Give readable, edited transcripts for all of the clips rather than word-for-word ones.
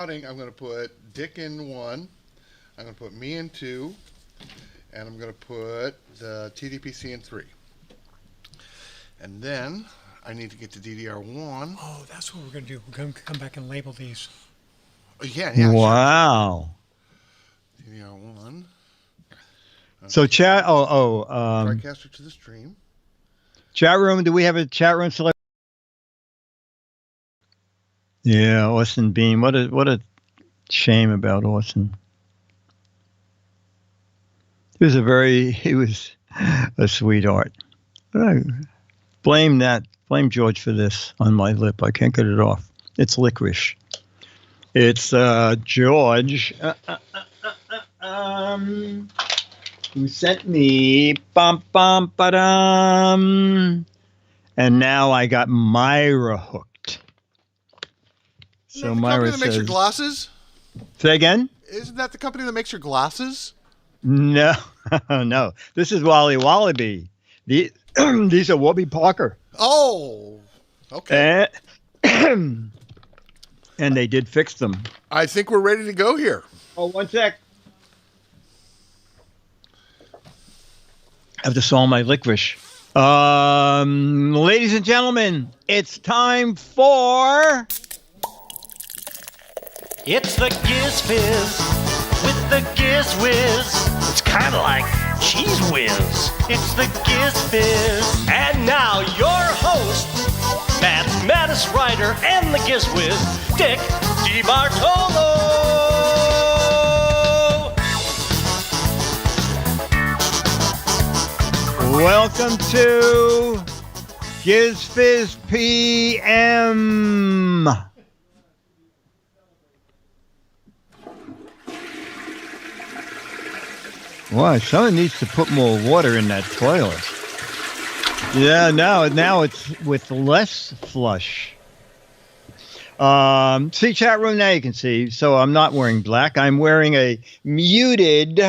I'm going to put Dick in 1. I'm going to put me in 2. And I'm going to put the TDPC in 3. And then I need to get to DDR1. Oh, that's what we're going to do. We're going to come back and label these. Yeah, wow. Sure. DDR1. So chat. Broadcaster to the stream. Chat room. Do we have a chat room select? Yeah, Austin Bean. What a shame about Austin. He was a sweetheart. Blame George for this on my lip. I can't get it off. It's licorice. It's George who sent me bum bum ba-dum. And now I got Myra hooked. So Myra that makes your glasses? Say again? Isn't that the company that makes your glasses? No, no. This is Wally Wallaby. These are Warby Parker. Oh, okay. And they did fix them. I think we're ready to go here. Oh, one sec. I have to swallow my licorice. Ladies and gentlemen, it's time for... It's the Giz Fiz with the Giz Wiz. It's kind of like Cheese Whiz. It's the Giz Fiz. And now your host, mathematics writer and the Giz Wiz, Dick DeBartolo. Welcome to GizFiz PM. Wow, someone needs to put more water in that toilet. Yeah, now it's with less flush. See chat room now you can see. So I'm not wearing black. I'm wearing a muted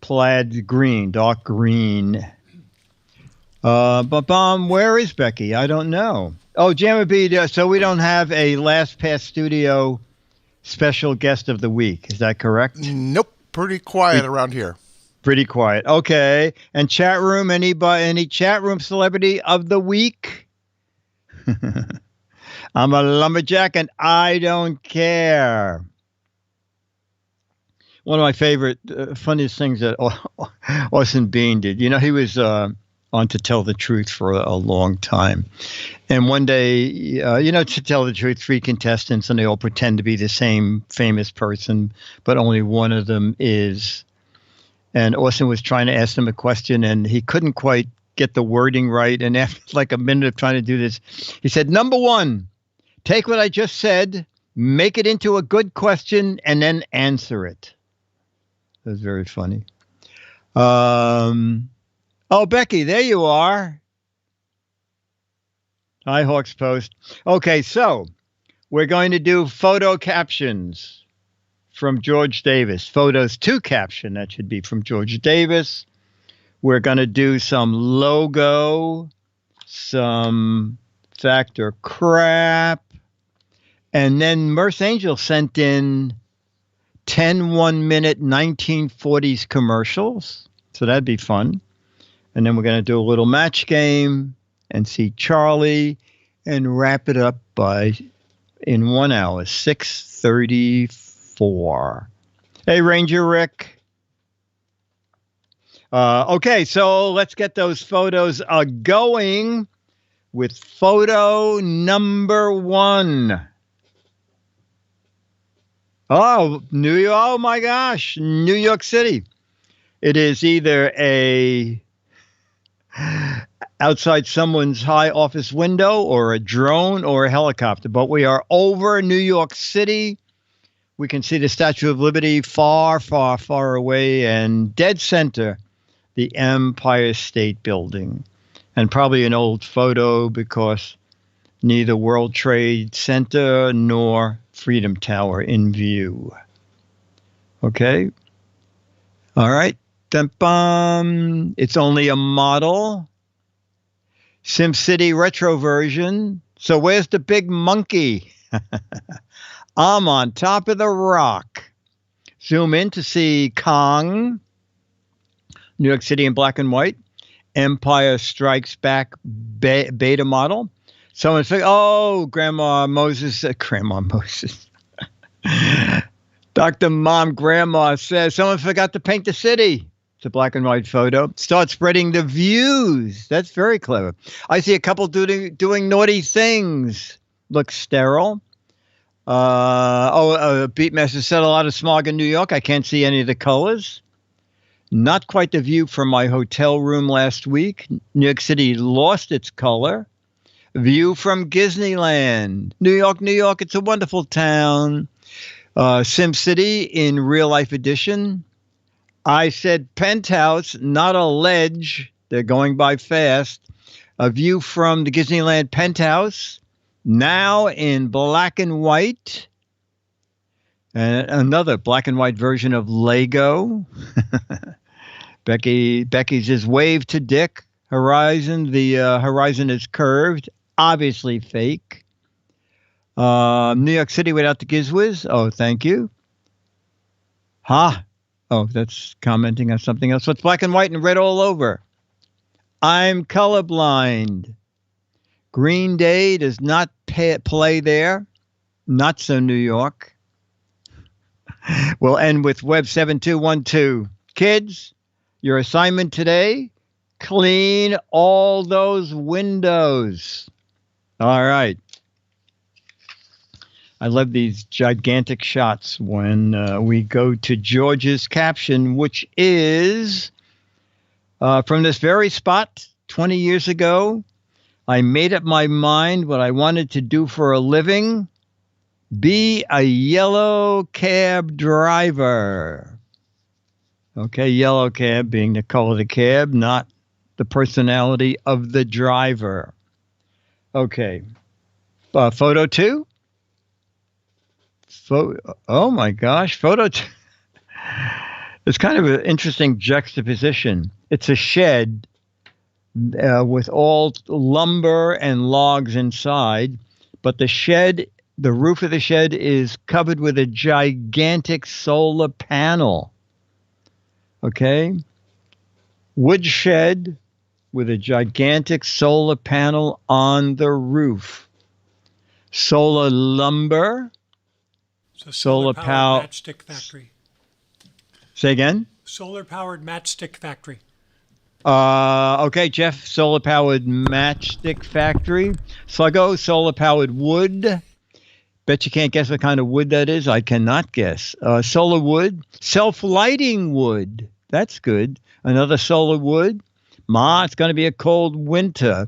plaid green, dark green. But where is Becky? I don't know. Oh, Jamma B, so we don't have a Last Pass Studio special guest of the week. Is that correct? Nope. Pretty quiet around here. Pretty quiet. Okay. And chat room, any chat room celebrity of the week? I'm a lumberjack and I don't care. One of my favorite, funniest things that Austin Bean did. You know, he was on To Tell the Truth for a long time. And one day, To Tell the Truth, 3 contestants, and they all pretend to be the same famous person, but only one of them is. And Austin was trying to ask them a question, and he couldn't quite get the wording right. And after like a minute of trying to do this, he said, number 1, take what I just said, make it into a good question, and then answer it. It was very funny. Oh, Becky, there you are. Hi, Hawks Post. Okay, so we're going to do photo captions from George Davis. Photos to caption, that should be from George Davis. We're going to do some logo, some fact or crap. And then Merce Angel sent in 10 1-minute 1940s commercials. So that'd be fun. And then we're going to do a little match game and see Charlie and wrap it up in 1 hour, 6:34. Hey, Ranger Rick. Okay, so let's get those photos going with photo number 1. Oh, oh my gosh, New York City. It is either outside someone's high office window or a drone or a helicopter, but we are over New York City. We can see the Statue of Liberty far, far, far away, and dead center, the Empire State Building. And probably an old photo because neither World Trade Center nor Freedom Tower in view. Okay. All right. Dum-bum. It's only a model. SimCity retro version. So where's the big monkey? I'm on top of the rock. Zoom in to see Kong, New York City in black and white. Empire Strikes Back beta model. Someone said, oh, Grandma Moses. Dr. Mom Grandma says, someone forgot to paint the city. It's a black and white photo. Start spreading the views. That's very clever. I see a couple doing naughty things. Looks sterile. Beatmaster said a lot of smog in New York. I can't see any of the colors. Not quite the view from my hotel room last week. New York City lost its color. View from Disneyland. New York, New York, it's a wonderful town. Sim City in real life edition. I said penthouse, not a ledge. They're going by fast. A view from the Disneyland penthouse. Now in black and white. And another black and white version of Lego. Becky says, wave to Dick. Horizon. The horizon is curved. Obviously fake. New York City without the GizFiz. Oh, thank you. Oh, that's commenting on something else. So it's black and white and red all over. I'm colorblind. Green Day does not play there. Not so New York. We'll end with Web 7212. Kids, your assignment today, clean all those windows. All right. I love these gigantic shots when we go to George's caption, which is from this very spot 20 years ago. I made up my mind what I wanted to do for a living. Be a yellow cab driver. Okay, yellow cab being the color of the cab, not the personality of the driver. Okay. Photo 2. Oh my gosh, photo 2. It's kind of an interesting juxtaposition. It's a shed with all lumber and logs inside, but the roof of the shed is covered with a gigantic solar panel. Okay? Wood shed with a gigantic solar panel on the roof. Solar lumber. So Solar power matchstick factory. Say again? Solar powered matchstick factory. Okay, Jeff, solar powered matchstick factory. Sluggo, solar powered wood. Bet you can't guess what kind of wood that is. I cannot guess. Solar wood. Self-lighting wood. That's good. Another solar wood. Ma, it's going to be a cold winter.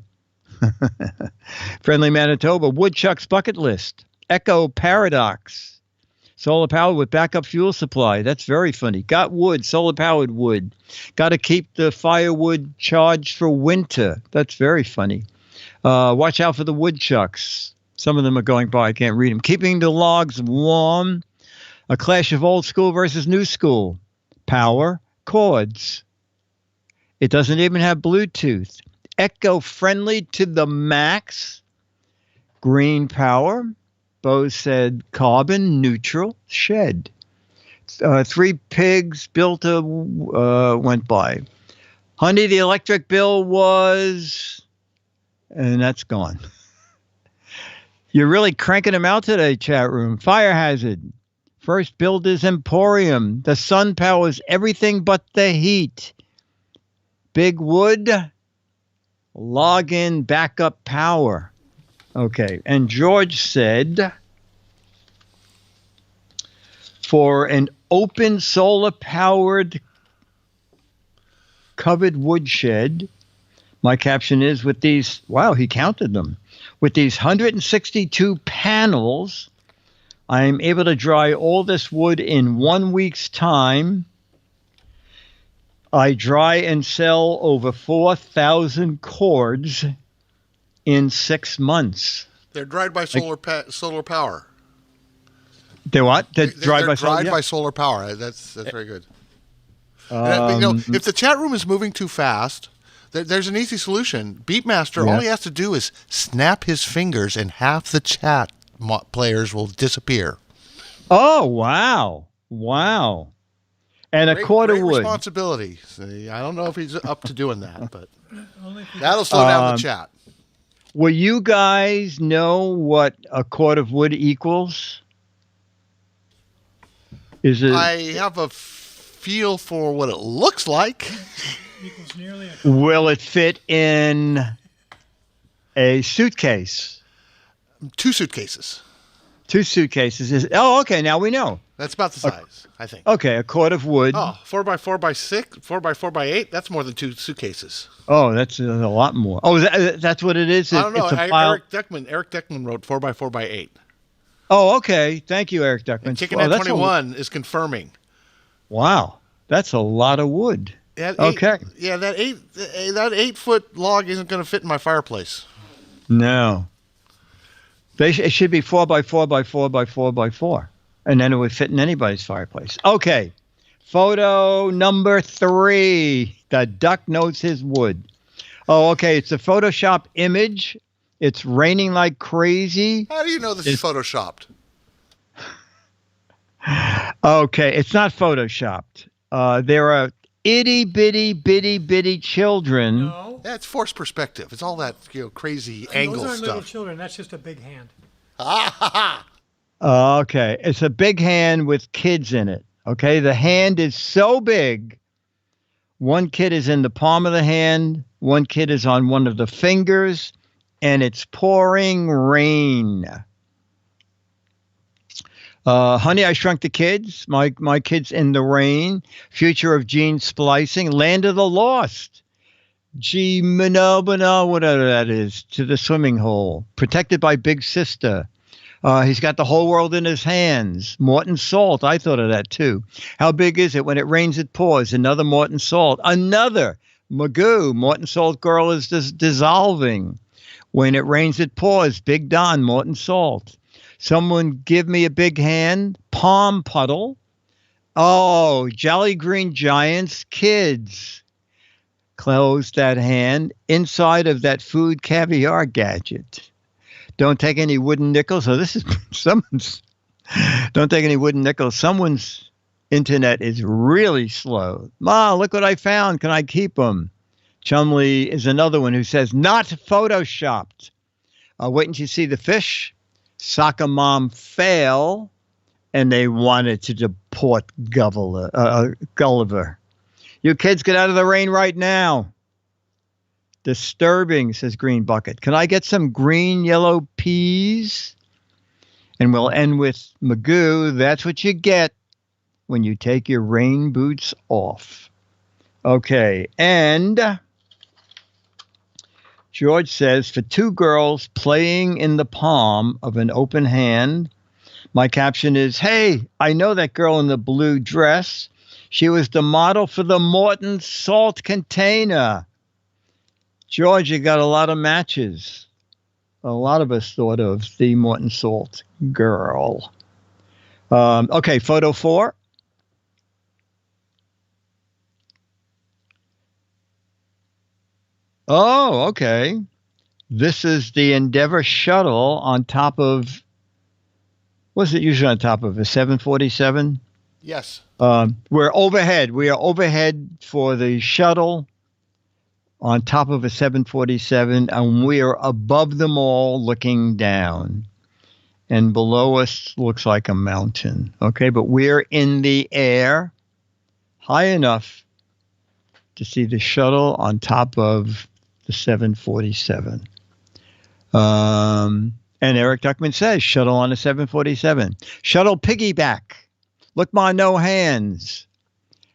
Friendly Manitoba. Woodchuck's bucket list. Echo Paradox. Solar powered with backup fuel supply. That's very funny. Got wood, solar powered wood. Got to keep the firewood charged for winter. That's very funny. Watch out for the woodchucks. Some of them are going by. I can't read them. Keeping the logs warm. A clash of old school versus new school. Power cords. It doesn't even have Bluetooth. Eco-friendly to the max. Green power. Bo said carbon neutral shed. 3 pigs built went by. Honey, the electric bill was, and that's gone. You're really cranking them out today, chat room. Fire hazard. First Builders Emporium. The sun powers everything but the heat. Big wood. Login backup power. Okay, and George said, for an open solar-powered covered woodshed, my caption is with these, wow, he counted them, with these 162 panels, I am able to dry all this wood in 1 week's time. I dry and sell over 4,000 cords in 6 months. They're dried by solar power. They're what? They're dried by solar power. That's very good. If the chat room is moving too fast, there's an easy solution. Beatmaster, all he has to do is snap his fingers and half the chat players will disappear. Oh, wow. Wow. And a cord of Great wood. responsibility. See, I don't know if he's up to doing that, but Only if you- that'll slow down the chat. Will you guys know what a cord of wood equals? Is it? I have a feel for what it looks like. equals nearly a Will it fit in a suitcase? 2 suitcases. 2 suitcases. Okay, now we know. That's about the size, I think. Okay, a cord of wood. Oh, 4x4x6, 4x4x8. That's more than 2 suitcases. Oh, that's a lot more. Oh, that's what it is? I don't know. It's a pile. Eric Deckman wrote 4x4x8. Oh, okay. Thank you, Eric Duckman. And Kicking Oh, at that's 21 is confirming. Wow, that's a lot of wood. That Okay. Yeah, that 8-foot log isn't going to fit in my fireplace. No. It should be 4x4x4x4x4, and then it would fit in anybody's fireplace. Okay, photo number 3. The duck knows his wood. Oh, okay, it's a Photoshop image. It's raining like crazy. How do you know this is photoshopped? Okay, it's not Photoshopped. There are itty bitty children. no. That's forced perspective. It's all that crazy Those angle aren't little stuff. children. That's just a big hand. Okay, it's a big hand with kids in it. Okay, the hand is so big. One kid is in the palm of the hand. One kid is on one of the fingers, and it's pouring rain. Honey, I Shrunk the Kids. My Kids in the Rain. Future of Gene Splicing. Land of the Lost. Manobono, whatever that is, to the swimming hole. Protected by Big Sister. He's got the whole world in his hands. Morton Salt. I thought of that too. How big is it? When it rains, it pours. Another Morton Salt. Another Magoo. Morton Salt Girl is dissolving. When it rains, it pours. Big Don. Morton Salt. Someone give me a big hand. Palm Puddle. Oh, Jolly Green Giants. Kids. Close that hand inside of that food caviar gadget. Don't take any wooden nickels. So this is someone's. Don't take any wooden nickels. Someone's internet is really slow. Ma, look what I found. Can I keep them? Chumley is another one who says not photoshopped. Wait until you see the fish. Soccer mom fail, and they wanted to deport Gulliver. You kids get out of the rain right now. Disturbing, says Green Bucket. Can I get some green, yellow peas? And we'll end with Magoo. That's what you get when you take your rain boots off. Okay, and George says, for 2 girls playing in the palm of an open hand, my caption is, hey, I know that girl in the blue dress. She was the model for the Morton Salt container. George, you got a lot of matches. A lot of us thought of the Morton Salt girl. Okay, photo 4. Oh, okay. This is the Endeavour shuttle on top of, what's it usually on top of, a 747? Yes. We're overhead. We are overhead for the shuttle on top of a 747, and we are above them all looking down. And below us looks like a mountain. Okay, but we're in the air high enough to see the shuttle on top of the 747. And Eric Duckman says, shuttle on a 747. Shuttle piggyback. Look, my no hands.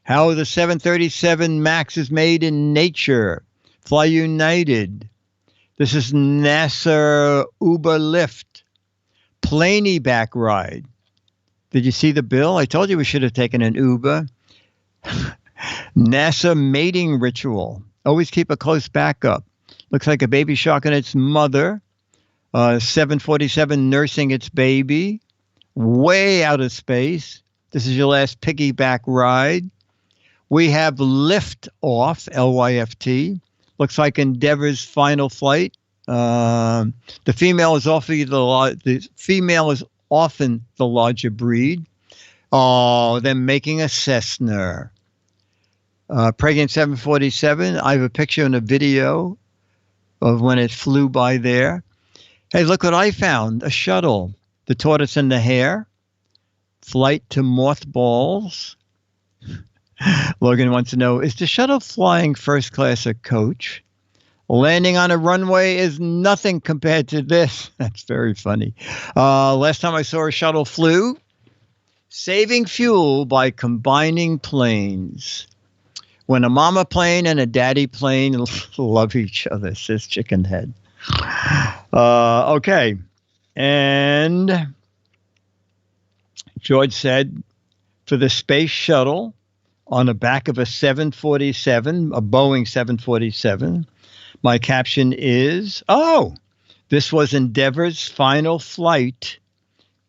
How the 737 MAX is made in nature. Fly United. This is NASA Uber Lyft. Planey back ride. Did you see the bill? I told you we should have taken an Uber. NASA mating ritual. Always keep a close backup. Looks like a baby shark and its mother. 747 nursing its baby. Way out of space. This is your last piggyback ride. We have lift off, LYFT. Looks like Endeavour's final flight The female is often the larger breed. Oh, then making a Cessna. Pregnant 747. I have a picture and a video of when it flew by there. Hey, look what I found. A shuttle. The tortoise and the hare. Flight to mothballs. Logan wants to know, is the shuttle flying first class or coach? Landing on a runway is nothing compared to this. That's very funny. Last time I saw a shuttle flew, saving fuel by combining planes. When a mama plane and a daddy plane love each other, says Chicken Head. Okay. And George said, for the space shuttle on the back of a 747, a Boeing 747, my caption is, this was Endeavor's final flight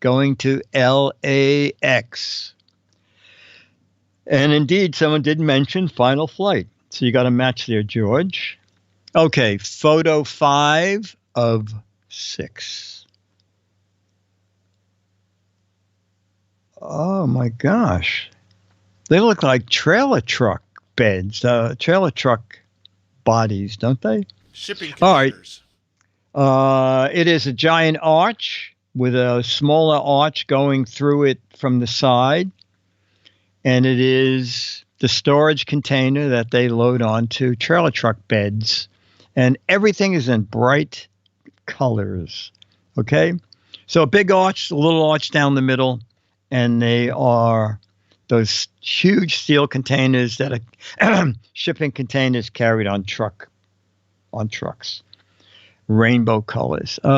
going to LAX. And indeed, someone did mention final flight. So you got a match there, George. Okay, photo 5 of 6. Oh, my gosh. They look like trailer truck beds, trailer truck bodies, don't they? Shipping All right. containers. It is a giant arch with a smaller arch going through it from the side. And it is the storage container that they load onto trailer truck beds. And everything is in bright colors. Okay? So a big arch, a little arch down the middle. And they are those huge steel containers that are shipping containers carried on trucks. Rainbow colors. Who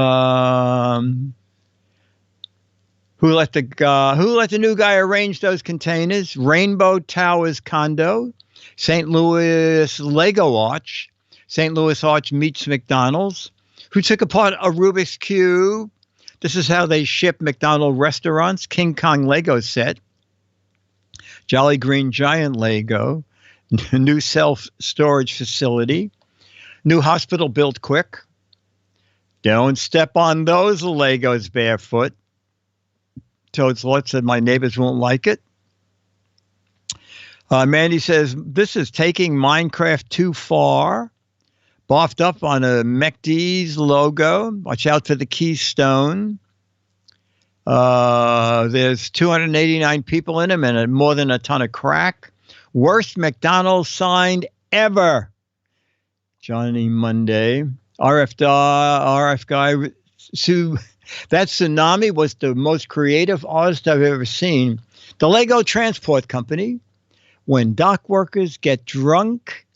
let the new guy arrange those containers? Rainbow Towers Condo, St. Louis Lego Arch, St. Louis Arch meets McDonald's. Who took apart a Rubik's Cube? This is how they ship McDonald's restaurants. King Kong Lego set. Jolly Green Giant Lego. New self-storage facility. New hospital built quick. Don't step on those Legos barefoot. Toad's Lot said my neighbors won't like it. Mandy says, this is taking Minecraft too far. Boffed up on a McD's logo. Watch out for the Keystone. There's 289 people in them and more than a ton of crack. Worst McDonald's sign ever. Johnny Monday. RF guy. That tsunami was the most creative artist I've ever seen. The Lego Transport Company. When dock workers get drunk.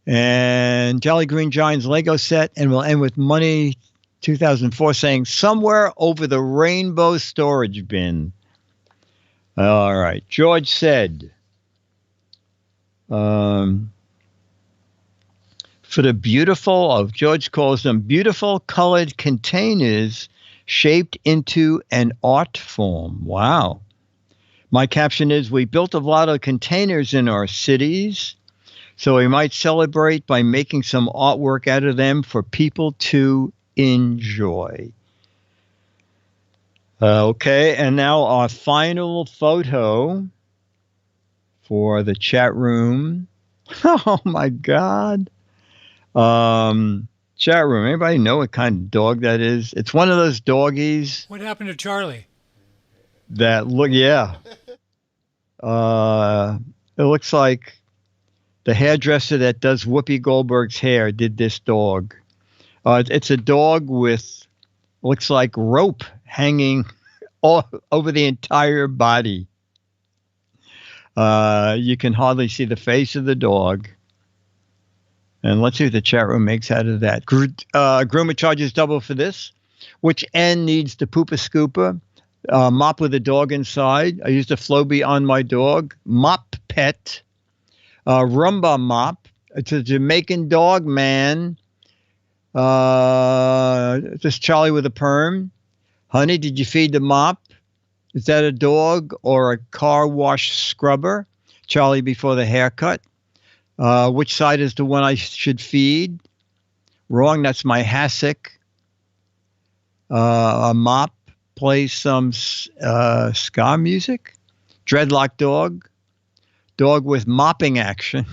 And Jolly Green Giant's Lego set. And we'll end with Money 2004 saying, somewhere over the rainbow storage bin. All right. George said, for the beautiful, George calls them beautiful colored containers shaped into an art form. Wow. My caption is, we built a lot of containers in our cities, so we might celebrate by making some artwork out of them for people to enjoy. Okay, and now our final photo for the chat room. Oh, my God. Chat room, anybody know what kind of dog that is? It's one of those doggies What happened to Charlie? that look, yeah. It looks like the hairdresser that does Whoopi Goldberg's hair did this dog. It's a dog with, looks like rope hanging all over the entire body. You can hardly see the face of the dog. And let's see what the chat room makes out of that. Groomer charges double for this. Which end needs the pooper scooper? Mop with a dog inside. I used a Flowbee on my dog. Mop pet. Rumba mop. It's a Jamaican dog man. Just Charlie with a perm. Honey, did you feed the mop? Is that a dog or a car wash scrubber? Charlie before the haircut. Which side is the one I should feed? Wrong. That's my hassock. A mop plays some ska music. Dreadlock dog. Dog with mopping action.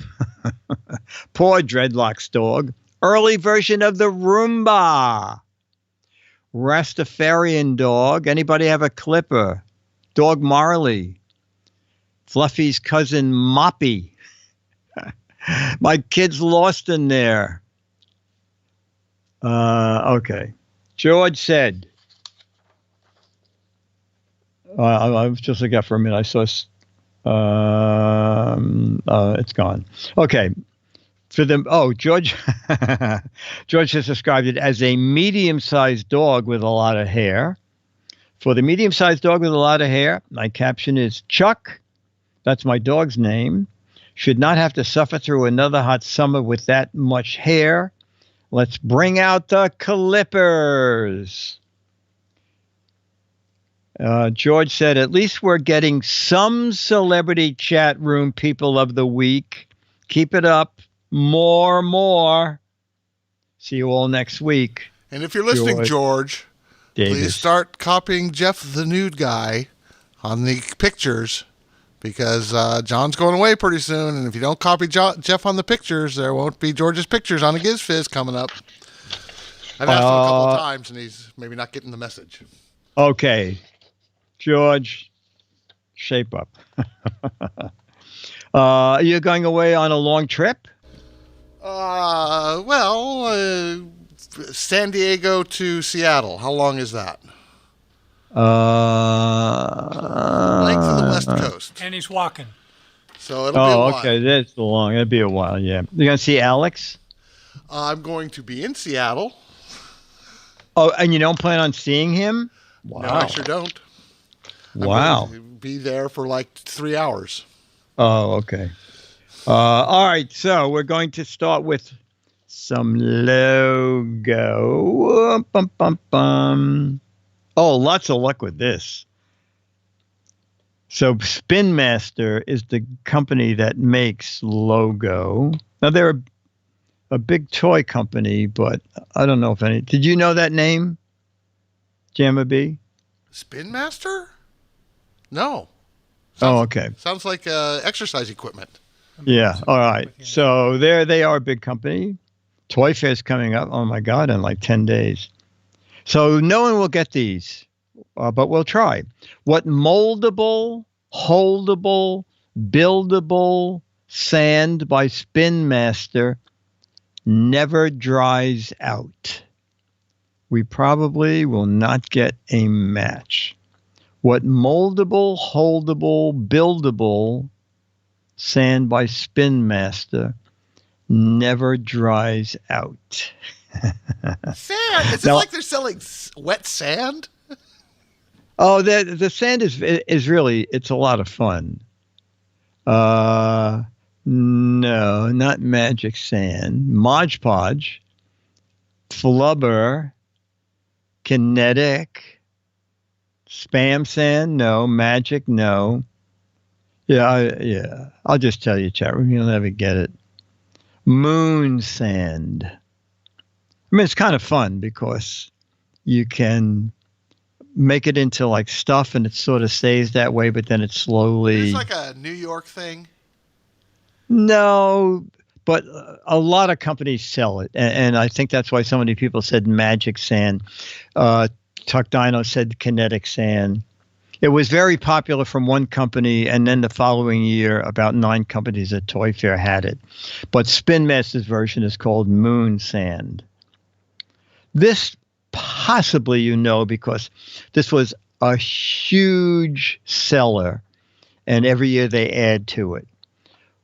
Poor dreadlocks dog. Early version of the Roomba. Rastafarian dog. Anybody have a clipper? Dog Marley. Fluffy's cousin Moppy. My kid's lost in there. Okay. George said. I was just looking up for a minute. I saw. It's gone. Okay. For them. Oh, George. George has described it as a medium-sized dog with a lot of hair. For the medium-sized dog with a lot of hair, my caption is Chuck. That's my dog's name. Should not have to suffer through another hot summer with that much hair. Let's bring out the clippers. George said, at least we're getting some celebrity chat room people of the week. Keep it up. More. See you all next week. And if you're listening, George, Davis. Please start copying Jeff the nude guy on the pictures, because John's going away pretty soon, and if you don't copy Jeff on the pictures, there won't be George's pictures on a GizFiz coming up. I've asked him a couple of times, and he's maybe not getting the message. Okay. George, shape up. You're going away on a long trip? San Diego to Seattle. How long is that? Length of the West Coast. And he's walking. So it'll be a while. Okay, that's long. It'll be a while, yeah. You're going to see Alex? I'm going to be in Seattle. Oh, and you don't plan on seeing him? Wow. No, I sure don't. Wow. I'm going to be there for like 3 hours. Oh, okay. All right, so we're going to start with some logo. Bum, bum, bum. Oh, lots of luck with this. So Spin Master is the company that makes logo. Now, they're a big toy company, but I don't know if any... Did you know that name, Jamma B? Spin Master? No. Okay. Sounds like exercise equipment. Yeah, all right. So there they are, a big company. Toy Fair's coming up, oh my God, in like 10 days. So no one will get these, but we'll try. What moldable, holdable, buildable sand by Spin Master never dries out? We probably will not get a match. What moldable, holdable, buildable sand by Spin Master never dries out? Sand? Is it like they're selling wet sand? Oh, the sand is really, it's a lot of fun. No, not magic sand. Mod Podge, flubber, kinetic, spam sand, no. Magic, no. Yeah. I'll just tell you, chat room, you'll never get it. Moon sand. I mean, it's kind of fun because you can make it into like stuff and it sort of stays that way, but then it slowly... It's like a New York thing. No, but a lot of companies sell it. And I think that's why so many people said magic sand. Tuck Dino said kinetic sand. It was very popular from one company, and then the following year, about 9 companies at Toy Fair had it. But Spin Master's version is called Moon Sand. This possibly you know because this was a huge seller, and every year they add to it.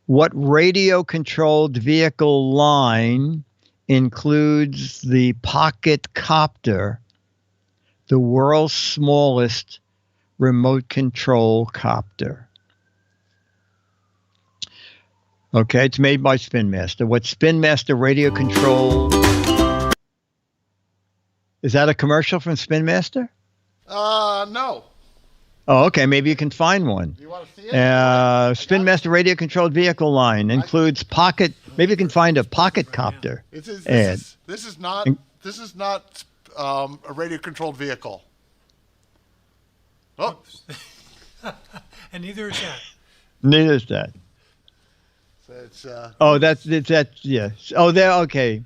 What radio-controlled vehicle line includes the Pocket Copter, the world's smallest remote control copter? Okay, it's made by Spin Master. What Spin Master radio control? Is that a commercial from Spin Master? No. Oh, okay. Maybe you can find one. Do you want to see it? Spin Master radio controlled vehicle line includes pocket. Maybe you can find a pocket copter. This ad. is not a radio controlled vehicle. Oh, And neither is that. Neither is that. so it's That's yes. Oh, there. Okay.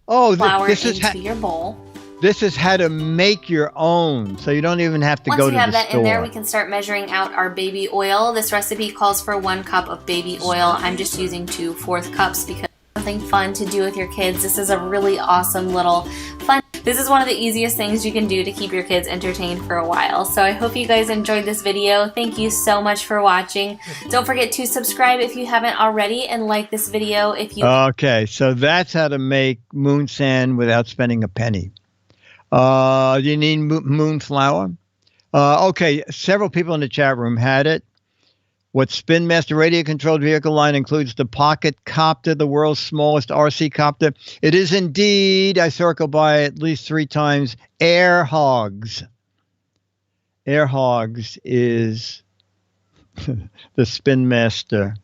Oh, Flour this is into your bowl. this is how to make your own, so you don't even have to Once go we to have the that store. in there, we can start measuring out our baby oil. This recipe calls for 1 cup of baby oil. I'm just using 2/4 cups because it's something fun to do with your kids. This is a really awesome little fun. This is one of the easiest things you can do to keep your kids entertained for a while. So I hope you guys enjoyed this video. Thank you so much for watching. Don't forget to subscribe if you haven't already and like this video if you Okay, so that's how to make moon sand without spending a penny. You need moon flour. Okay, several people in the chat room had it. What Spin Master radio controlled vehicle line includes the pocket copter, the world's smallest RC copter. It is indeed, I circled by at least 3 times, Air Hogs. Air Hogs is the Spin Master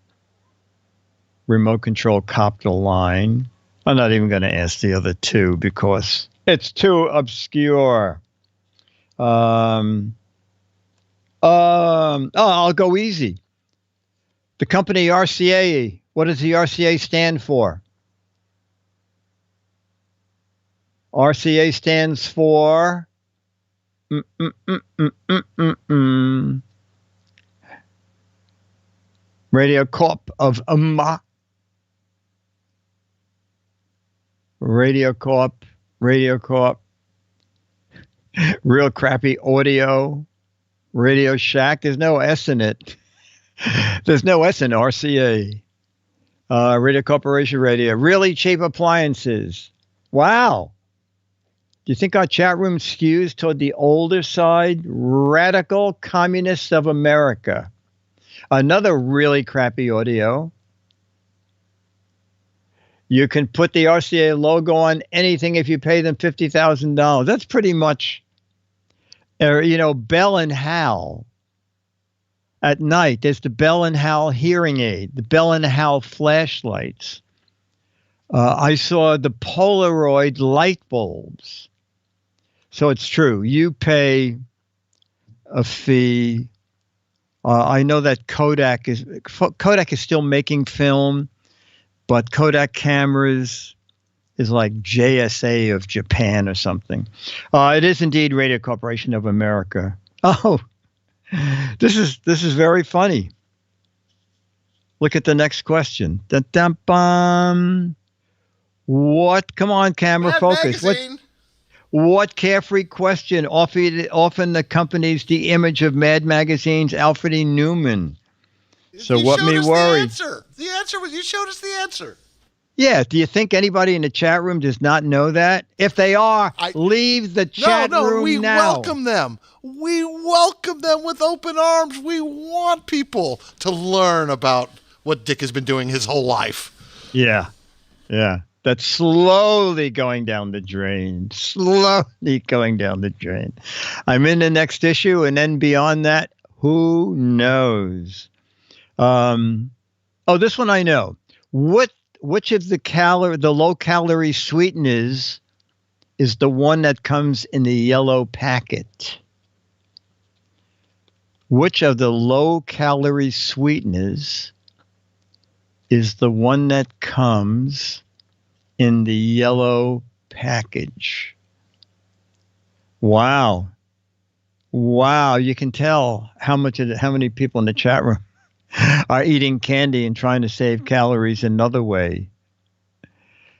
remote control copter line. I'm not even going to ask the other 2 because it's too obscure. I'll go easy. The company RCA, what does the RCA stand for? RCA stands for Radio Corp of Radio Corp, Real Crappy Audio, Radio Shack. There's no S in it. There's no S in RCA. Radio Corporation Radio. Really Cheap Appliances. Wow. Do you think our chat room skews toward the older side? Radical Communists of America. Another really crappy audio. You can put the RCA logo on anything if you pay them $50,000. That's pretty much, Bell and Howell. At night, there's the Bell and Howell hearing aid, the Bell and Howell flashlights. I saw the Polaroid light bulbs. So it's true. You pay a fee. I know that Kodak is still making film, but Kodak cameras is like JSA of Japan or something. It is indeed Radio Corporation of America. Oh. This is very funny. Look at the next question. Dun-dun-bum. What? Come on, camera, focus. What carefree question often accompanies the image of Mad Magazine's Alfred E. Newman? So what me worry? The answer was you showed us the answer. Yeah. Do you think anybody in the chat room does not know that? If they are, leave the chat room we now. welcome them. We welcome them with open arms. We want people to learn about what Dick has been doing his whole life. Yeah. Yeah. That's slowly going down the drain. Slowly going down the drain. I'm in the next issue, and then beyond that, who knows? This one I know. Which of the low-calorie sweeteners is the one that comes in the yellow packet? Which of the low-calorie sweeteners is the one that comes in the yellow package? Wow. Wow, you can tell how many people in the chat room are eating candy and trying to save calories another way.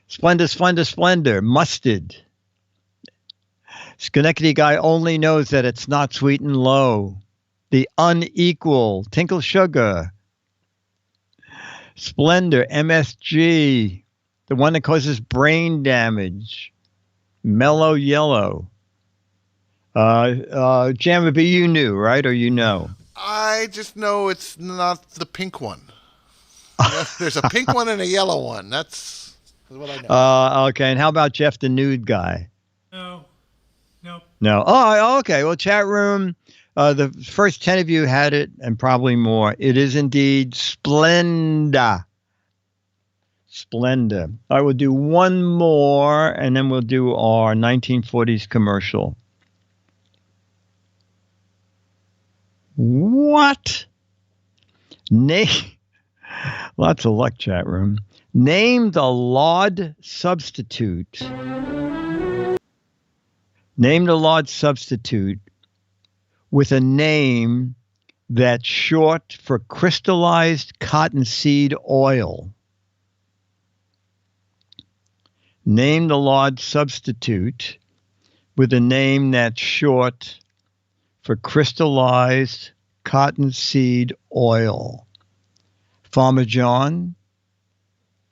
Splendor. Mustard. Schenectady guy only knows that it's not sweet and low. The unequal. Tinkle sugar. Splendor. MSG. The one that causes brain damage. Mellow yellow. Jammerby, you knew, right? Or you know? I just know it's not the pink one. There's a pink one and a yellow one. That's what I know. Okay, and how about Jeff the nude guy? No. No. Oh, okay. Well, chat room, The first 10 of you had it, and probably more. It is indeed Splenda. Splenda. I will do one more, and then we'll do our 1940s commercial. What? Lots of luck, chat room. Name the Lard substitute. Name the Lard substitute with a name that's short for crystallized cottonseed oil. Name the Lard substitute with a name that's short for crystallized cottonseed oil. Farmer John,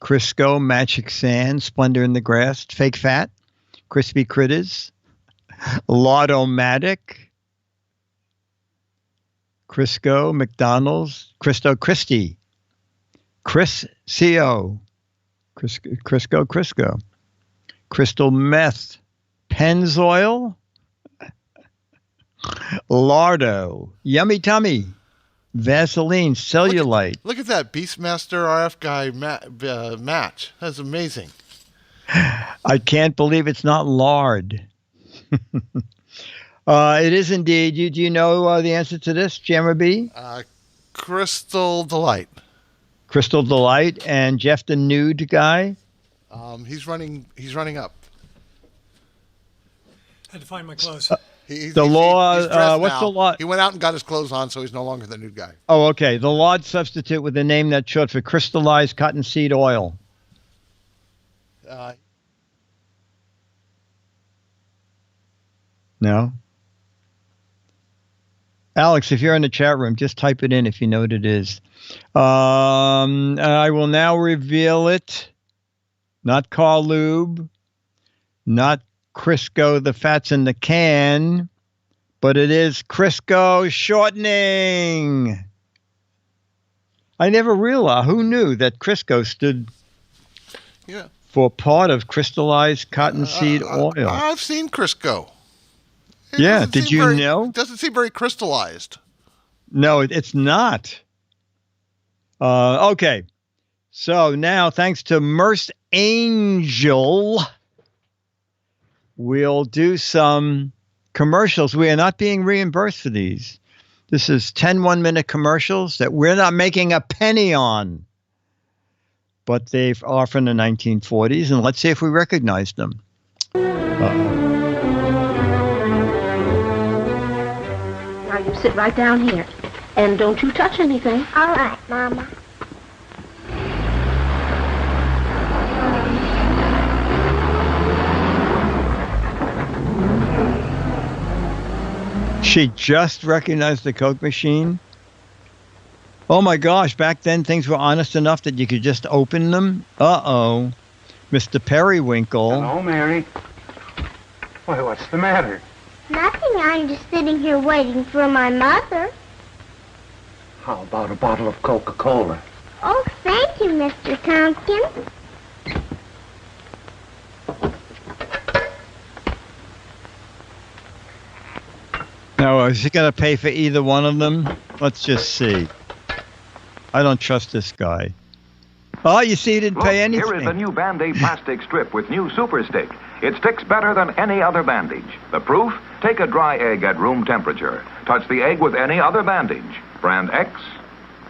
Crisco, Magic Sand, Splendor in the Grass, Fake Fat, Crispy Critters, Lardomatic, Crisco, McDonald's, Cristo Christie, Chris CO, Crisco, Crystal Meth, Pennzoil, Lardo, Yummy Tummy, Vaseline, Cellulite. Look at that Beastmaster RF guy match. That's amazing. I can't believe it's not lard. It is indeed. Do you know the answer to this, Jammer B? Crystal Delight. Crystal Delight. And Jeff the nude guy? He's running up. Had to find my clothes. He's the law. he's dressed what's now. the law? He went out and got his clothes on, so he's no longer the nude guy. Oh, okay. The lard substitute with a name that's short for crystallized cottonseed oil. No. Alex, if you're in the chat room, just type it in if you know what it is. I will now reveal it. Not Carl Lube, not Crisco, the fat's in the can, but it is Crisco shortening. I never realized. Who knew that Crisco stood for part of crystallized cottonseed oil? I've seen Crisco. Did you know? It doesn't seem very crystallized. No, it's not. Okay. So now, thanks to Merce Angel, we'll do some commercials. We are not being reimbursed for these. This is 10 one-minute commercials that we're not making a penny on. But they are from the 1940s, and let's see if we recognize them. Now you sit right down here. And don't you touch anything. All right, Mama. She just recognized the Coke machine. Oh my gosh, back then things were honest enough that you could just open them. Uh-oh. Mr. Periwinkle. Hello, Mary. Why, what's the matter? Nothing. I'm just sitting here waiting for my mother. How about a bottle of Coca-Cola? Oh, thank you, Mr. Tompkins. Now, is he going to pay for either one of them? Let's just see. I don't trust this guy. Oh, you see, he didn't pay anything. Here is the new Band-Aid plastic strip with new Super Stick. It sticks better than any other bandage. The proof? Take a dry egg at room temperature. Touch the egg with any other bandage. Brand X,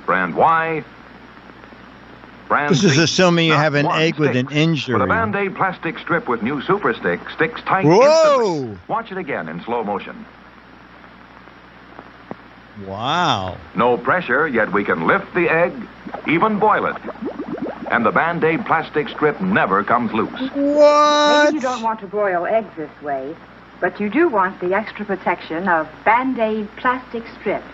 brand Y, brand This is Z. assuming you Not have an one egg with sticks. an injury. With a Band-Aid plastic strip with new Super Stick, sticks tight Whoa! instantly. Watch it again in slow motion. Wow. No pressure, yet we can lift the egg, even boil it. And the Band-Aid plastic strip never comes loose. What? Maybe you don't want to broil eggs this way, but you do want the extra protection of Band-Aid plastic strips.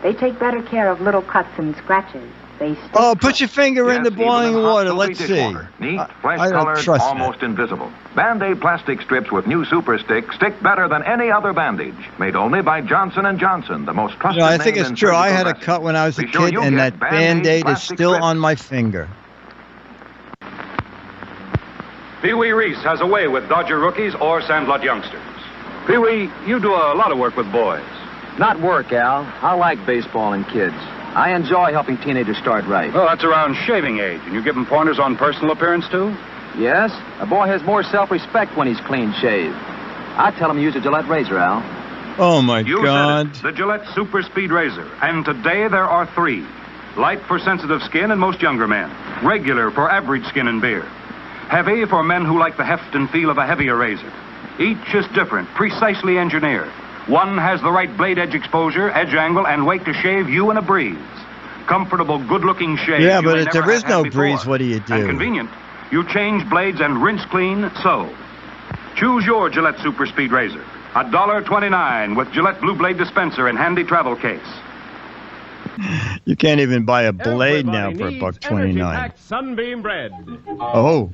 They take better care of little cuts and scratches. They stick Oh, put your finger in the Yes, even boiling in hot water. soapy Let's see. dishwater. Neat, I don't fresh-colored, trust almost invisible. Band-Aid plastic strips with new Super Stick stick better than any other bandage. Made only by Johnson & Johnson, the most trusted I think name it's in true. I surgical had a medicine. cut when I was a Be sure kid, you and get that Band-Aid is plastic still strips. on my finger. Pee-wee Reese has a way with Dodger rookies or Sandlot youngsters. Pee-wee, you do a lot of work with boys. Not work, Al. I like baseball and kids. I enjoy helping teenagers start right. Well, that's around shaving age. And you give them pointers on personal appearance, too? Yes, a boy has more self-respect when he's clean-shaved. I tell him to use a Gillette razor, Al. Oh, my You God. said it, the Gillette Super Speed Razor. And today there are 3. Light for sensitive skin and most younger men. Regular for average skin and beard. Heavy for men who like the heft and feel of a heavier razor. Each is different, precisely engineered. One has the right blade edge exposure, edge angle, and weight to shave you in a breeze. Comfortable, good-looking shave. Yeah, you but may if never there is have no had breeze, before. what do you do? And convenient. You change blades and rinse clean, so. Choose your Gillette Super Speed Razor. $1.29 with Gillette Blue Blade dispenser and handy travel case. You can't even buy a blade now for Everybody $1.29. energy-packed Sunbeam bread. Oh.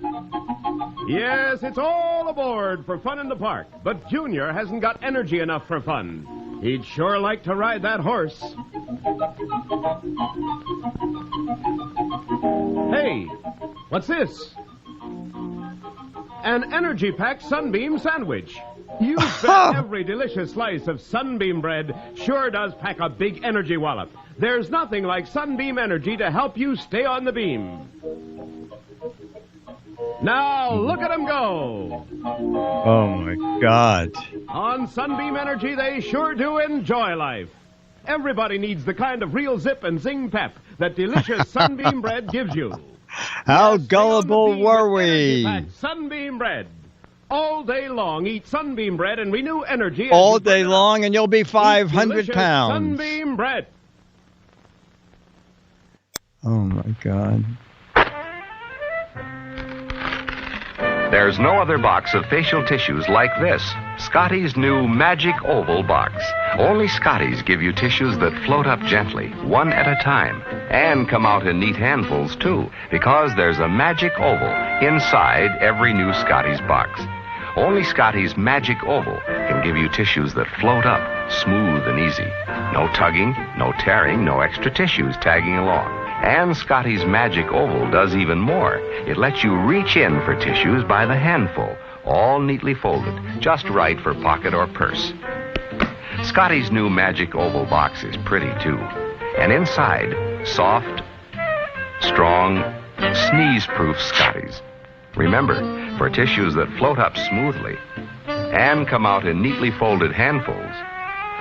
Yes, it's all aboard for fun in the park. But Junior hasn't got energy enough for fun. He'd sure like to ride that horse. Hey, what's this? An energy-packed Sunbeam sandwich. You bet every delicious slice of Sunbeam bread sure does pack a big energy wallop. There's nothing like Sunbeam energy to help you stay on the beam. Now, look at them go. Oh, my God. On Sunbeam Energy, they sure do enjoy life. Everybody needs the kind of real zip and zing pep that delicious Sunbeam bread gives you. How gullible were we? Pack Sunbeam bread. All day long, eat Sunbeam bread and renew energy. as All you day burn it up. long, and you'll be Eat 500 delicious pounds. Sunbeam bread. Oh, my God. There's no other box of facial tissues like this. Scotty's new Magic Oval box. Only Scotty's give you tissues that float up gently, one at a time, and come out in neat handfuls, too, because there's a Magic Oval inside every new Scotty's box. Only Scotty's Magic Oval can give you tissues that float up, smooth and easy. No tugging, no tearing, no extra tissues tagging along. And Scotty's Magic Oval does even more. It lets you reach in for tissues by the handful, all neatly folded, just right for pocket or purse. Scotty's new Magic Oval box is pretty, too. And inside, soft, strong, sneeze-proof Scotty's. Remember, for tissues that float up smoothly and come out in neatly folded handfuls,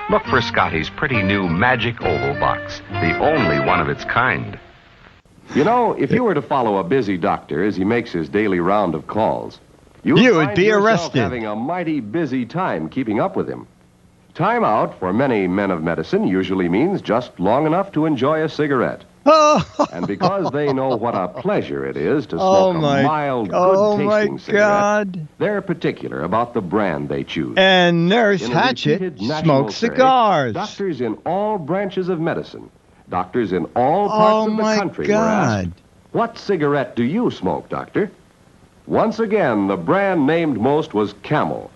look for Scotty's pretty new Magic Oval box, the only one of its kind. You know, if you were to follow a busy doctor as he makes his daily round of calls, you would find be yourself arrested. having a mighty busy time keeping up with him. Time out for many men of medicine usually means just long enough to enjoy a cigarette. And because they know what a pleasure it is to smoke a mild, good-tasting cigarette, God. they're particular about the brand they choose. And Nurse In a Hatchet repeated national smokes survey, cigars. Doctors in all branches of medicine, doctors in all parts of the country were asked, what cigarette do you smoke, doctor? Once again, the brand named most was Camel.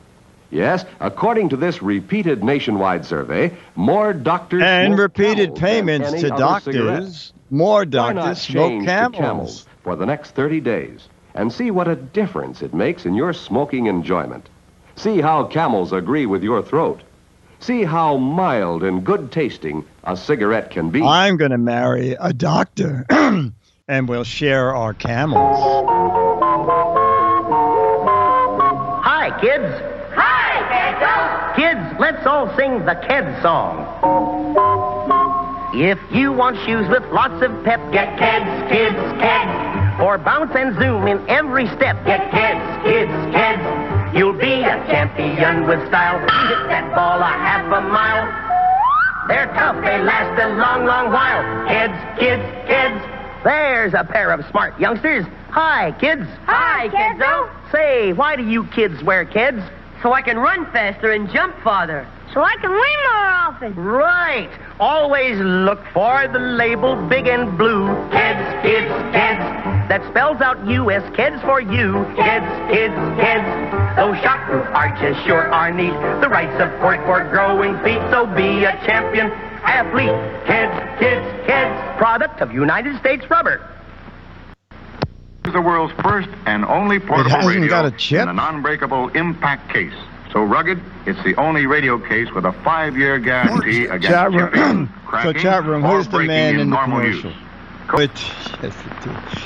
Yes, according to this repeated nationwide survey, more doctors And smoke repeated Camels than payments any to other cigarette. doctors. More Why not doctors smoke change to Camels. Camels for the next 30 days and see what a difference it makes in your smoking enjoyment. See how Camels agree with your throat. See how mild and good tasting a cigarette can be. I'm going to marry a doctor, and we'll share our Camels. Hi, kids. Hi, Pedro. Kids, let's all sing the Keds song. If you want shoes with lots of pep, get Keds, Kids, Keds. Or bounce and zoom in every step, get Keds, Kids, Keds. You'll be a champion with style. Hit that ball a half a mile. They're tough, they last a long, long while. Keds, Kids, Keds. There's a pair of smart youngsters. Hi, kids. Hi, Kiddo. Say, why do you kids wear Keds? So I can run faster and jump farther. So I can win more often. Right. Always look for the label big and blue. Keds, Kids, Keds. That spells out U.S. Keds for you. Keds, Kids, Keds. Those shock-proof arches sure are neat. The right support for growing feet. So be a champion athlete. Keds, Kids, Keds. Product of United States Rubber. The world's first and only portable hasn't radio got a chip? in a non-breakable impact case. So rugged, it's the only radio case with a 5-year guarantee against Chat room. chipping, cracking, Chat room, or who's the breaking man in the normal commercial? use.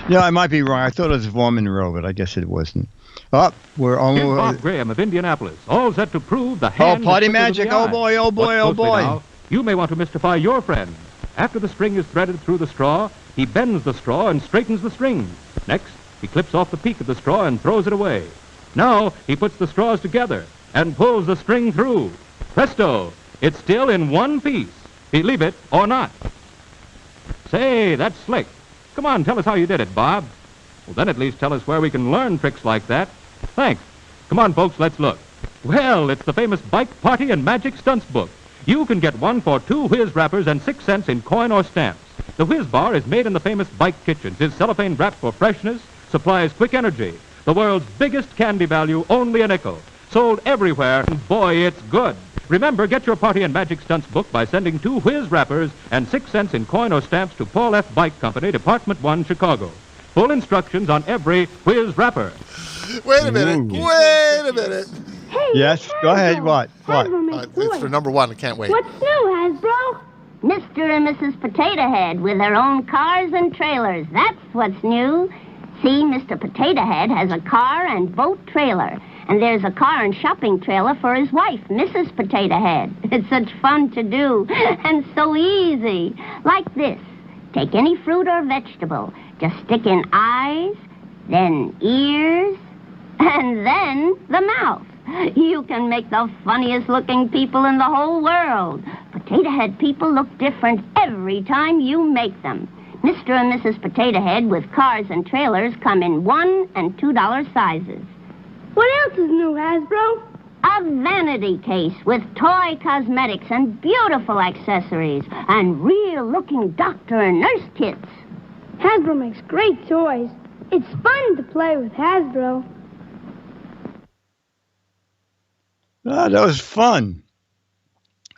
No, I might be wrong. I thought it was Vaughn Monroe, but I guess it wasn't. Oh, we're Here's on. Bob Graham of Indianapolis, all set to prove the hand. Party is quicker than magic. the Oh eye. boy, oh boy, oh Look closely boy. now. You may want to mystify your friend. After the string is threaded through the straw, he bends the straw and straightens the string. Next, he clips off the peak of the straw and throws it away. Now, he puts the straws together and pulls the string through. Presto! It's still in one piece. Believe it or not. Say, that's slick. Come on, tell us how you did it, Bob. Well, then at least tell us where we can learn tricks like that. Thanks. Come on, folks, let's look. Well, it's the famous Bike Party and Magic Stunts book. You can get one for 2 whiz wrappers and 6 cents in coin or stamps. The whiz bar is made in the famous Bike Kitchens. Is cellophane wrapped for freshness, supplies quick energy. The world's biggest candy value, only a nickel. Sold everywhere, and boy, it's good. Remember, get your Party and Magic Stunts book by sending 2 whiz wrappers and 6 cents in coin or stamps to Paul F. Bike Company, Department 1, Chicago. Full instructions on every whiz wrapper. Wait a minute. Wait a minute. Hey, Yes, go ahead. What? It's for number 1. I can't wait. What's new, Hasbro? Mr. and Mrs. Potato Head with their own cars and trailers. That's what's new. See, Mr. Potato Head has a car and boat trailer. And there's a car and shopping trailer for his wife, Mrs. Potato Head. It's such fun to do and so easy. Like this. Take any fruit or vegetable. Just stick in eyes, then ears, and then the mouth. You can make the funniest looking people in the whole world. Potato Head people look different every time you make them. Mr. and Mrs. Potato Head with cars and trailers come in $1 and $2 sizes. What else is new, Hasbro? A vanity case with toy cosmetics and beautiful accessories and real-looking doctor and nurse kits. Hasbro makes great toys. It's fun to play with Hasbro. Oh, that was fun.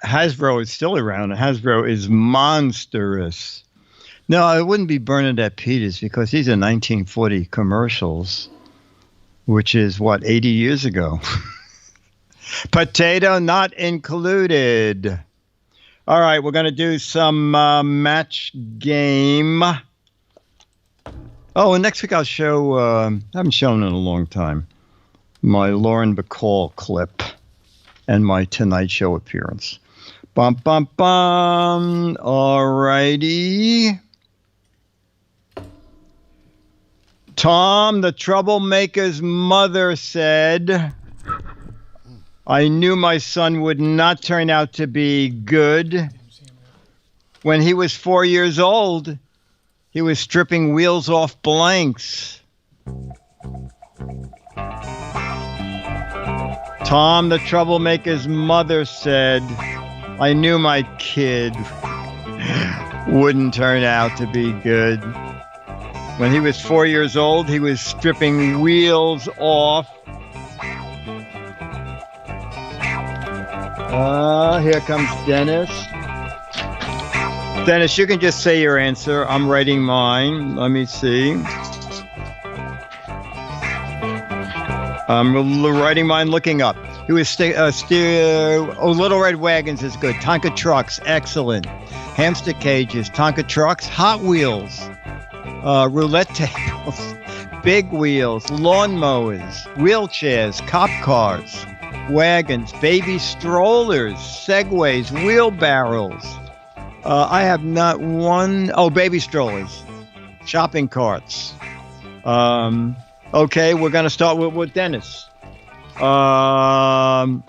Hasbro is still around. Hasbro is monstrous. No, it wouldn't be Bernadette Peters because these are 1940 commercials, which is, 80 years ago. Potato not included. All right, we're going to do some match game. Oh, and next week I'll show, I haven't shown in a long time, my Lauren Bacall clip and my Tonight Show appearance. Bum, bum, bum. All righty. Tom, the troublemaker's mother, said, I knew my son would not turn out to be good. When he was 4 years old, he was stripping wheels off blanks. Tom, the troublemaker's mother, said, I knew my kid wouldn't turn out to be good. When he was 4 years old, he was stripping wheels off. Here comes Dennis. Dennis, you can just say your answer. I'm writing mine. Let me see. I'm writing mine, looking up. He was Little Red Wagons is good. Tonka Trucks, excellent. Hamster Cages, Tonka Trucks, Hot Wheels, roulette tables, big wheels, lawnmowers, wheelchairs, cop cars, wagons, baby strollers, segways, wheelbarrows. I have not one. Oh, baby strollers, shopping carts. Okay, we're going to start with Dennis. Tom,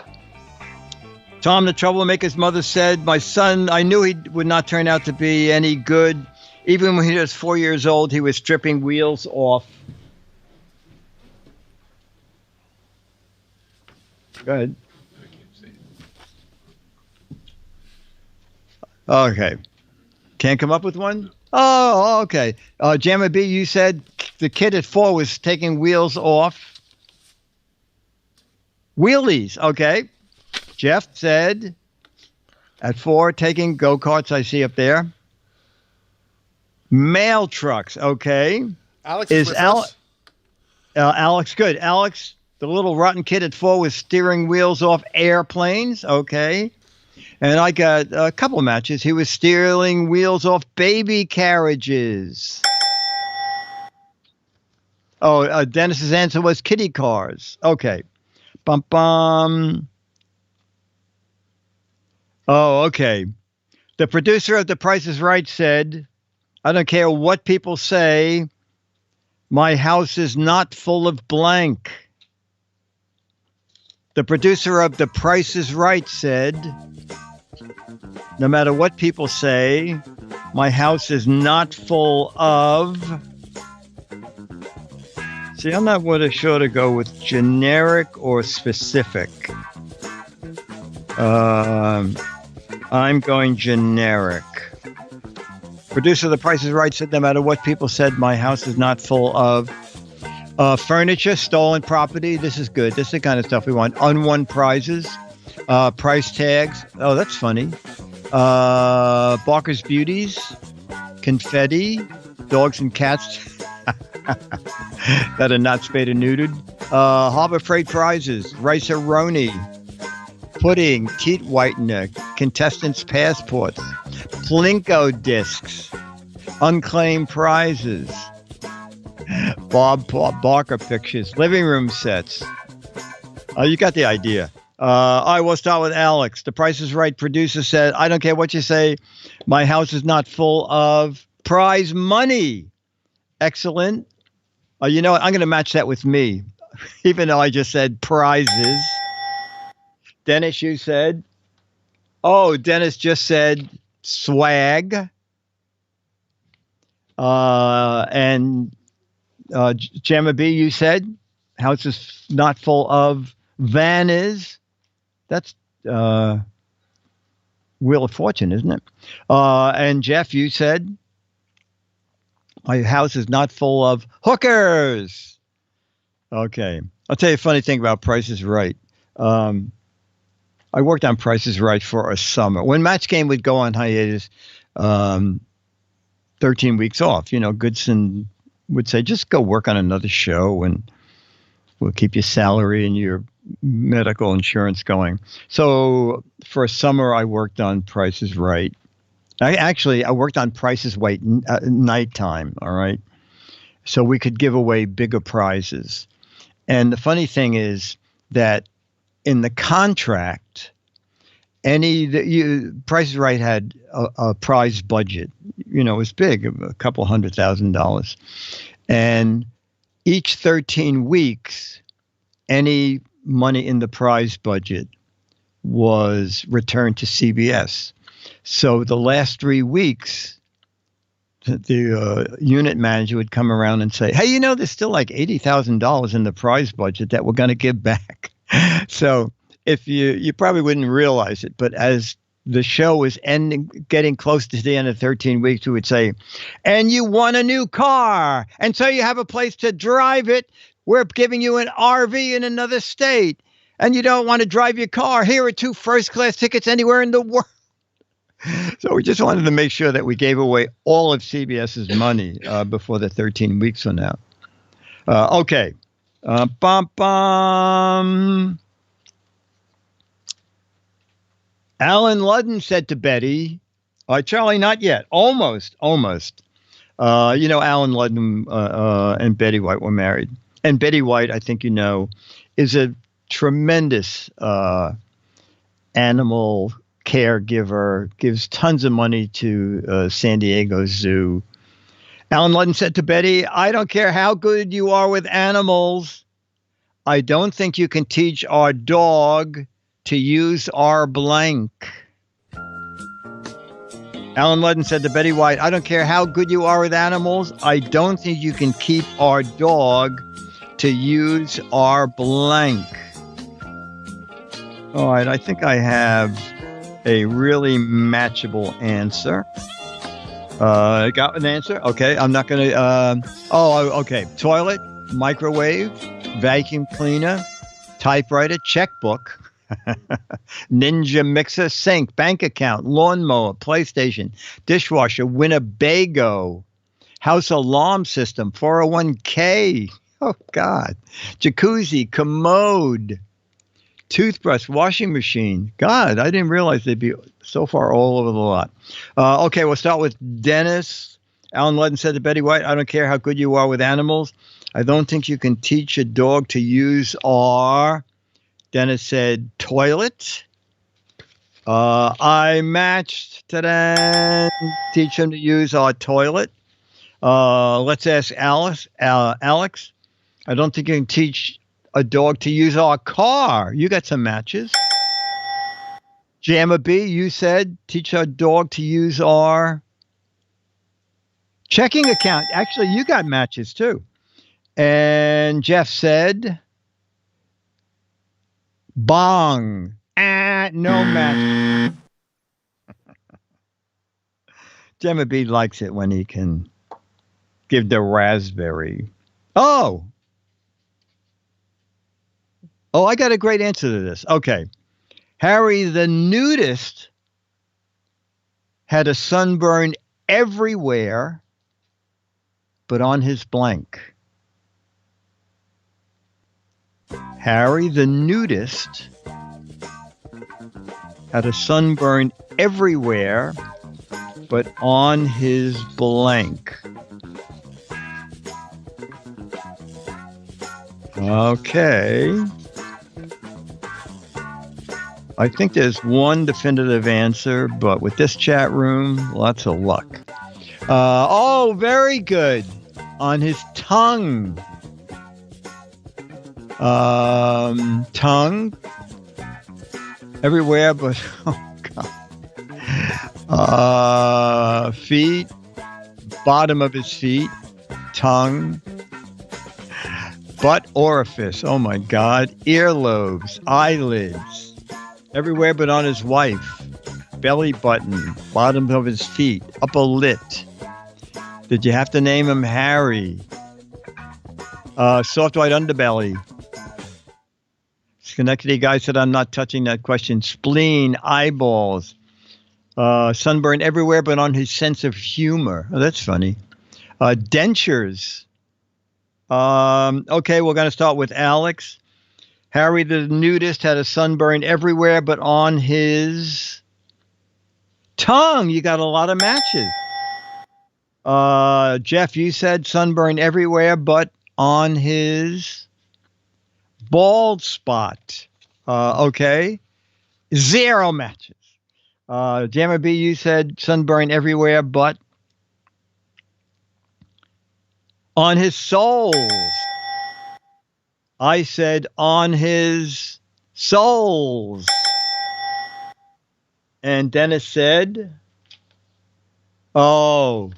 the troublemaker's mother, said, my son, I knew he would not turn out to be any good. Even when he was 4 years old, he was stripping wheels off. Go ahead. Okay. Can't come up with one? Oh, okay. Jamma B, you said the kid at 4 was taking wheels off. Wheelies, okay. Jeff said at 4 taking go-karts, I see up there. Mail trucks, okay. Alex is Alex good. Alex, The little rotten kid at 4 was steering wheels off airplanes. Okay. And I got a couple of matches. He was steering wheels off baby carriages. Oh, Dennis's answer was kiddie cars. Okay. Bum bum. Oh, okay. The producer of The Price is Right said, I don't care what people say, my house is not full of blank. The producer of The Price is Right said, no matter what people say, my house is not full of... See, I'm not sure to go with generic or specific. I'm going generic. Producer of The Price is Right said, no matter what people said, my house is not full of furniture, stolen property. This is good. This is the kind of stuff we want. Unwon prizes, price tags. Oh, that's funny. Barker's Beauties, confetti, dogs and cats that are not spayed or neutered. Harbor Freight prizes, rice-a-roni, pudding, teeth whitener, contestants' passports, Plinko discs, unclaimed prizes, Bob Barker pictures, living room sets. You got the idea. All right, we'll start with Alex. The Price is Right producer said, I don't care what you say, my house is not full of prize money. Excellent. You know what? I'm going to match that with me, even though I just said prizes. Dennis, you said? Oh, Dennis just said swag. And Gemma B, you said house is not full of van is. That's Wheel of Fortune, isn't it? And Jeff, you said my house is not full of hookers. Okay. I'll tell you a funny thing about Price is Right. I worked on Price is Right for a summer. When Match Game would go on hiatus, 13 weeks off, Goodson would say, just go work on another show and we'll keep your salary and your medical insurance going. So for a summer, I worked on Price is Right. I worked on Price is Right nighttime, all right? So we could give away bigger prizes. And the funny thing is that in the contract, Price is Right had a prize budget. It was big, a couple $100,000. And each 13 weeks, any money in the prize budget was returned to CBS. So the last 3 weeks, the unit manager would come around and say, hey, there's still like $80,000 in the prize budget that we're going to give back. So if you probably wouldn't realize it, but as the show was getting close to the end of 13 weeks, we would say, and you won a new car, and so you have a place to drive it. We're giving you an RV in another state, and you don't want to drive your car. Here are 2 first-class tickets anywhere in the world. So we just wanted to make sure that we gave away all of CBS's money before the 13 weeks went out. Okay. Alan Ludden said to Betty, Charlie, not yet. Almost. Alan Ludden and Betty White were married. And Betty White, I think is a tremendous animal caregiver, gives tons of money to San Diego Zoo. Alan Ludden said to Betty, I don't care how good you are with animals. I don't think you can teach our dog to use our blank. Alan Ludden said to Betty White, I don't care how good you are with animals. I don't think you can keep our dog to use our blank. All right, I think I have a really matchable answer. Got an answer? Okay, I'm not going to... okay. Toilet, microwave, vacuum cleaner, typewriter, checkbook, Ninja mixer, sink, bank account, lawnmower, PlayStation, dishwasher, Winnebago, house alarm system, 401k. Oh, God. Jacuzzi, commode, toothbrush, washing machine. God, I didn't realize they'd be so far all over the lot. Okay, we'll start with Dennis. Alan Ludden said to Betty White, I don't care how good you are with animals. I don't think you can teach a dog to use our... Dennis said, toilet. I matched today. Teach him to use our toilet. Let's ask Alex. Alex, I don't think you can teach a dog to use our car. You got some matches. Jamma B, you said teach our dog to use our checking account. Actually, you got matches too. And Jeff said bong. No match. Gemma B likes it when he can give the raspberry. Oh, I got a great answer to this. Okay. Harry the nudist had a sunburn everywhere but on his blank. Harry the nudist had a sunburn everywhere but on his blank. Okay. I think there's one definitive answer, but with this chat room, lots of luck. Very good. On his tongue. Tongue. Everywhere but, oh God. Feet. Bottom of his feet. Tongue. Butt orifice. Oh my God. Earlobes. Eyelids. Everywhere but on his wife. Belly button. Bottom of his feet. Upper lip. Did you have to name him Harry? Soft white underbelly. Schenectady guy said, I'm not touching that question. Spleen. Eyeballs. Sunburn everywhere but on his sense of humor. Oh, that's funny. Dentures. Okay, we're going to start with Alex. Harry the nudist had a sunburn everywhere but on his tongue. You got a lot of matches. Jeff, you said sunburn everywhere but on his bald spot. Okay. 0 matches. Jammer B, you said sunburn everywhere but on his soles. I said on his soles. And Dennis said, wee.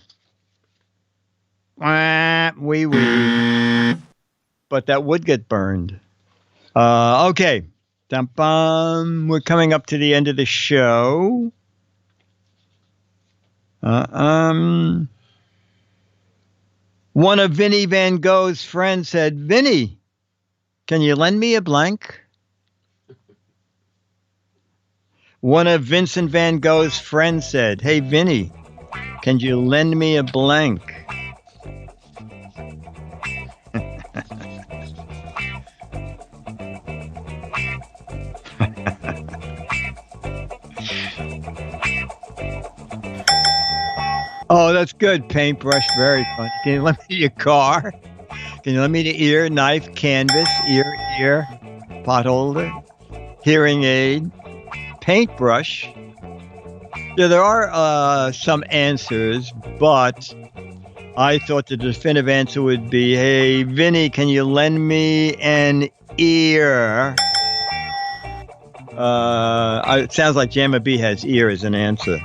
But that would get burned. Okay. Dum-bum. We're coming up to the end of the show. One of Vinnie Van Gogh's friends said, Vinnie, can you lend me a blank? One of Vincent Van Gogh's friends said, hey, Vinnie, can you lend me a blank? Oh, that's good. Paintbrush, very fun. Can you lend me your car? Can you lend me the ear, knife, canvas, ear, pot holder, hearing aid, paintbrush? Yeah, there are some answers, but I thought the definitive answer would be, hey, Vinny, can you lend me an ear? It sounds like Jamma B has ear as an answer.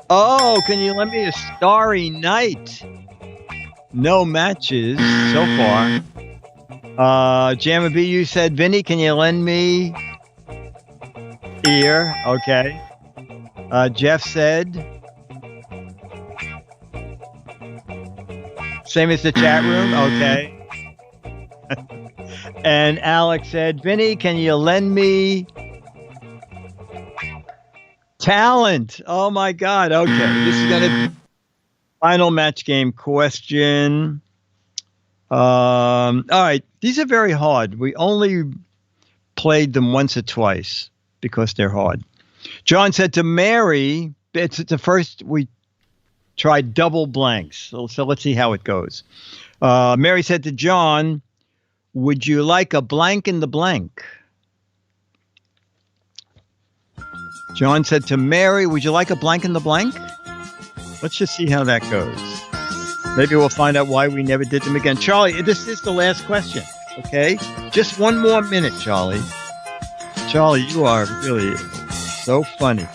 Oh, can you lend me a starry night? No matches so far. Jamma B, you said, Vinny, can you lend me ear? Okay. Jeff said, same as the chat room? Okay. And Alex said, Vinny, can you lend me talent? Oh my God. Okay. This is going to be final match game question. All right. These are very hard. We only played them once or twice because they're hard. John said to Mary, it's the first we tried double blanks. So let's see how it goes. Mary said to John, would you like a blank in the blank? John said to Mary, would you like a blank in the blank? Let's just see how that goes. Maybe we'll find out why we never did them again. Charlie, this is the last question, okay? Just one more minute, Charlie. Charlie, you are really so funny.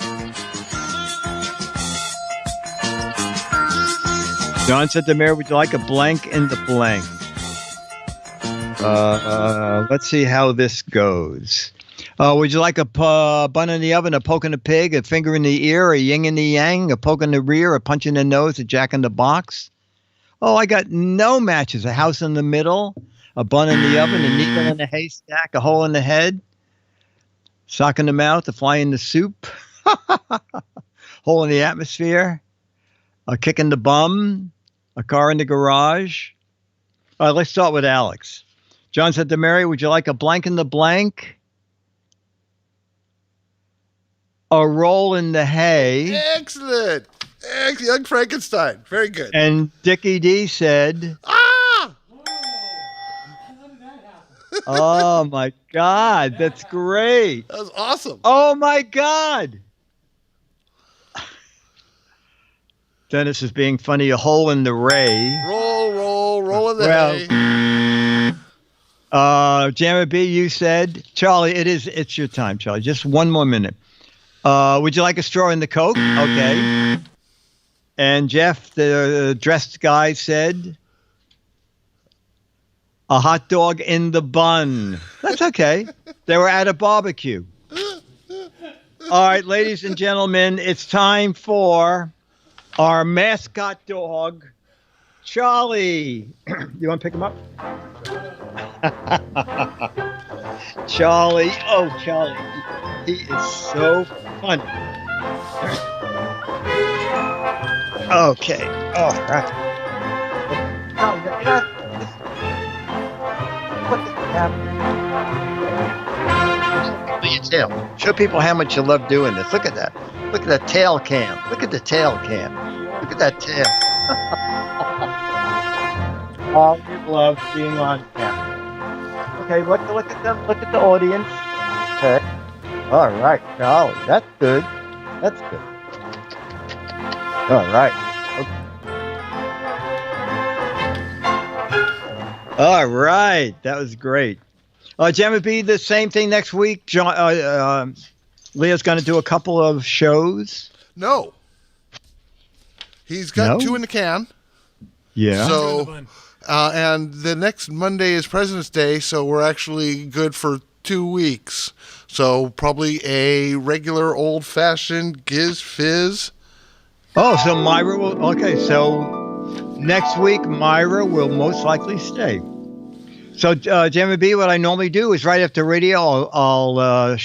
John said to Mary, would you like a blank in the blank? Let's see how this goes. Would you like a bun in the oven, a poke in the pig, a finger in the ear, a yin in the yang, a poke in the rear, a punch in the nose, a jack in the box? Oh, I got no matches. A house in the middle, a bun in the oven, a needle in the haystack, a hole in the head, sock in the mouth, a fly in the soup, hole in the atmosphere, a kick in the bum, a car in the garage. All right, let's start with Alex. John said to Mary, would you like a blank in the blank? A roll in the hay. Excellent. Young Frankenstein. Very good. And Dickie D said, ah! Oh, my God. That's great. That was awesome. Oh, my God. Dennis is being funny. A hole in the ray. Roll in the hay. Jammer B, you said, Charlie, it's your time, Charlie. Just one more minute. Would you like a straw in the Coke? Okay. And Jeff, the dressed guy, said, a hot dog in the bun. That's okay. They were at a barbecue. All right, ladies and gentlemen, it's time for our mascot dog, Charlie. You want to pick him up? Charlie. Oh, Charlie. He is so funny. Okay. All right. Look at your tail. Show people how much you love doing this. Look at that. Look at that tail cam. Look at the tail cam. Look at that tail. All you love being on camera. Okay, look at them. Look at the audience. Okay. All right, Charlie. That's good. That's good. All right. Okay. All right. That was great. Jamie B, the same thing next week. Leah's going to do a couple of shows. No. He's got 2 in the can. Yeah. So, and the next Monday is President's Day, so we're actually good for 2 weeks. So probably a regular old-fashioned Giz Fiz. Oh, so Myra will... Okay, so next week, Myra will most likely stay. So, Jamie B, what I normally do is right after radio, I'll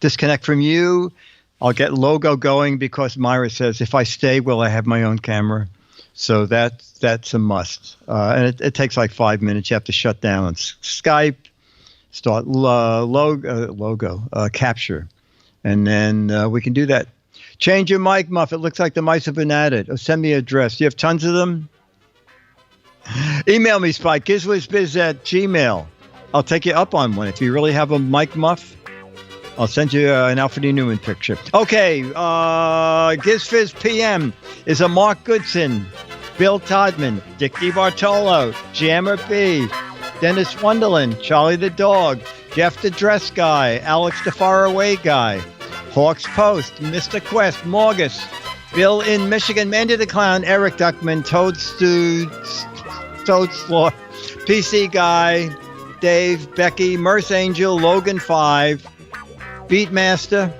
disconnect from you. I'll get logo going because Myra says, if I stay, will I have my own camera? So that's a must. And it takes like 5 minutes. You have to shut down Skype, start logo capture, and then we can do that. Change your mic, Muff. It looks like the mice have been added. Or send me an address. Do you have tons of them? Email me, Spike, gizwizbiz@gmail. I'll take you up on one. If you really have a mic, Muff, I'll send you an Alfred E. Newman picture. Okay, GizFiz PM is a Mark Goodson, Bill Todman, Dick DeBartolo, Jammer B, Dennis Wonderland, Charlie the Dog, Jeff the Dress Guy, Alex the Faraway Guy, Hawks Post, Mr. Quest, Morgus, Bill in Michigan, Mandy the Clown, Eric Duckman, Toadslaw, PC Guy, Dave, Becky, Merce Angel, Logan 5, Beatmaster,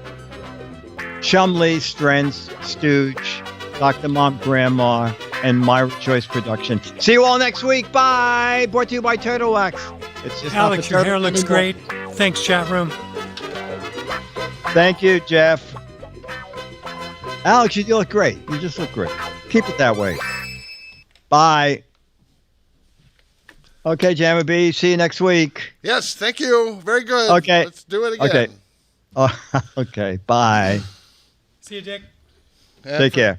Chumley, Strengths, Stooge, Dr. Mom, Grandma, and My Choice Production. See you all next week. Bye. Brought to you by Turtle Wax. It's just Alex, your hair looks great. Thanks, chat room. Thank you, Jeff. Alex, you look great. You just look great. Keep it that way. Bye. Okay, Jammer B. See you next week. Yes, thank you. Very good. Okay. Let's do it again. Okay. Okay. Bye. See you, Dick. Take care.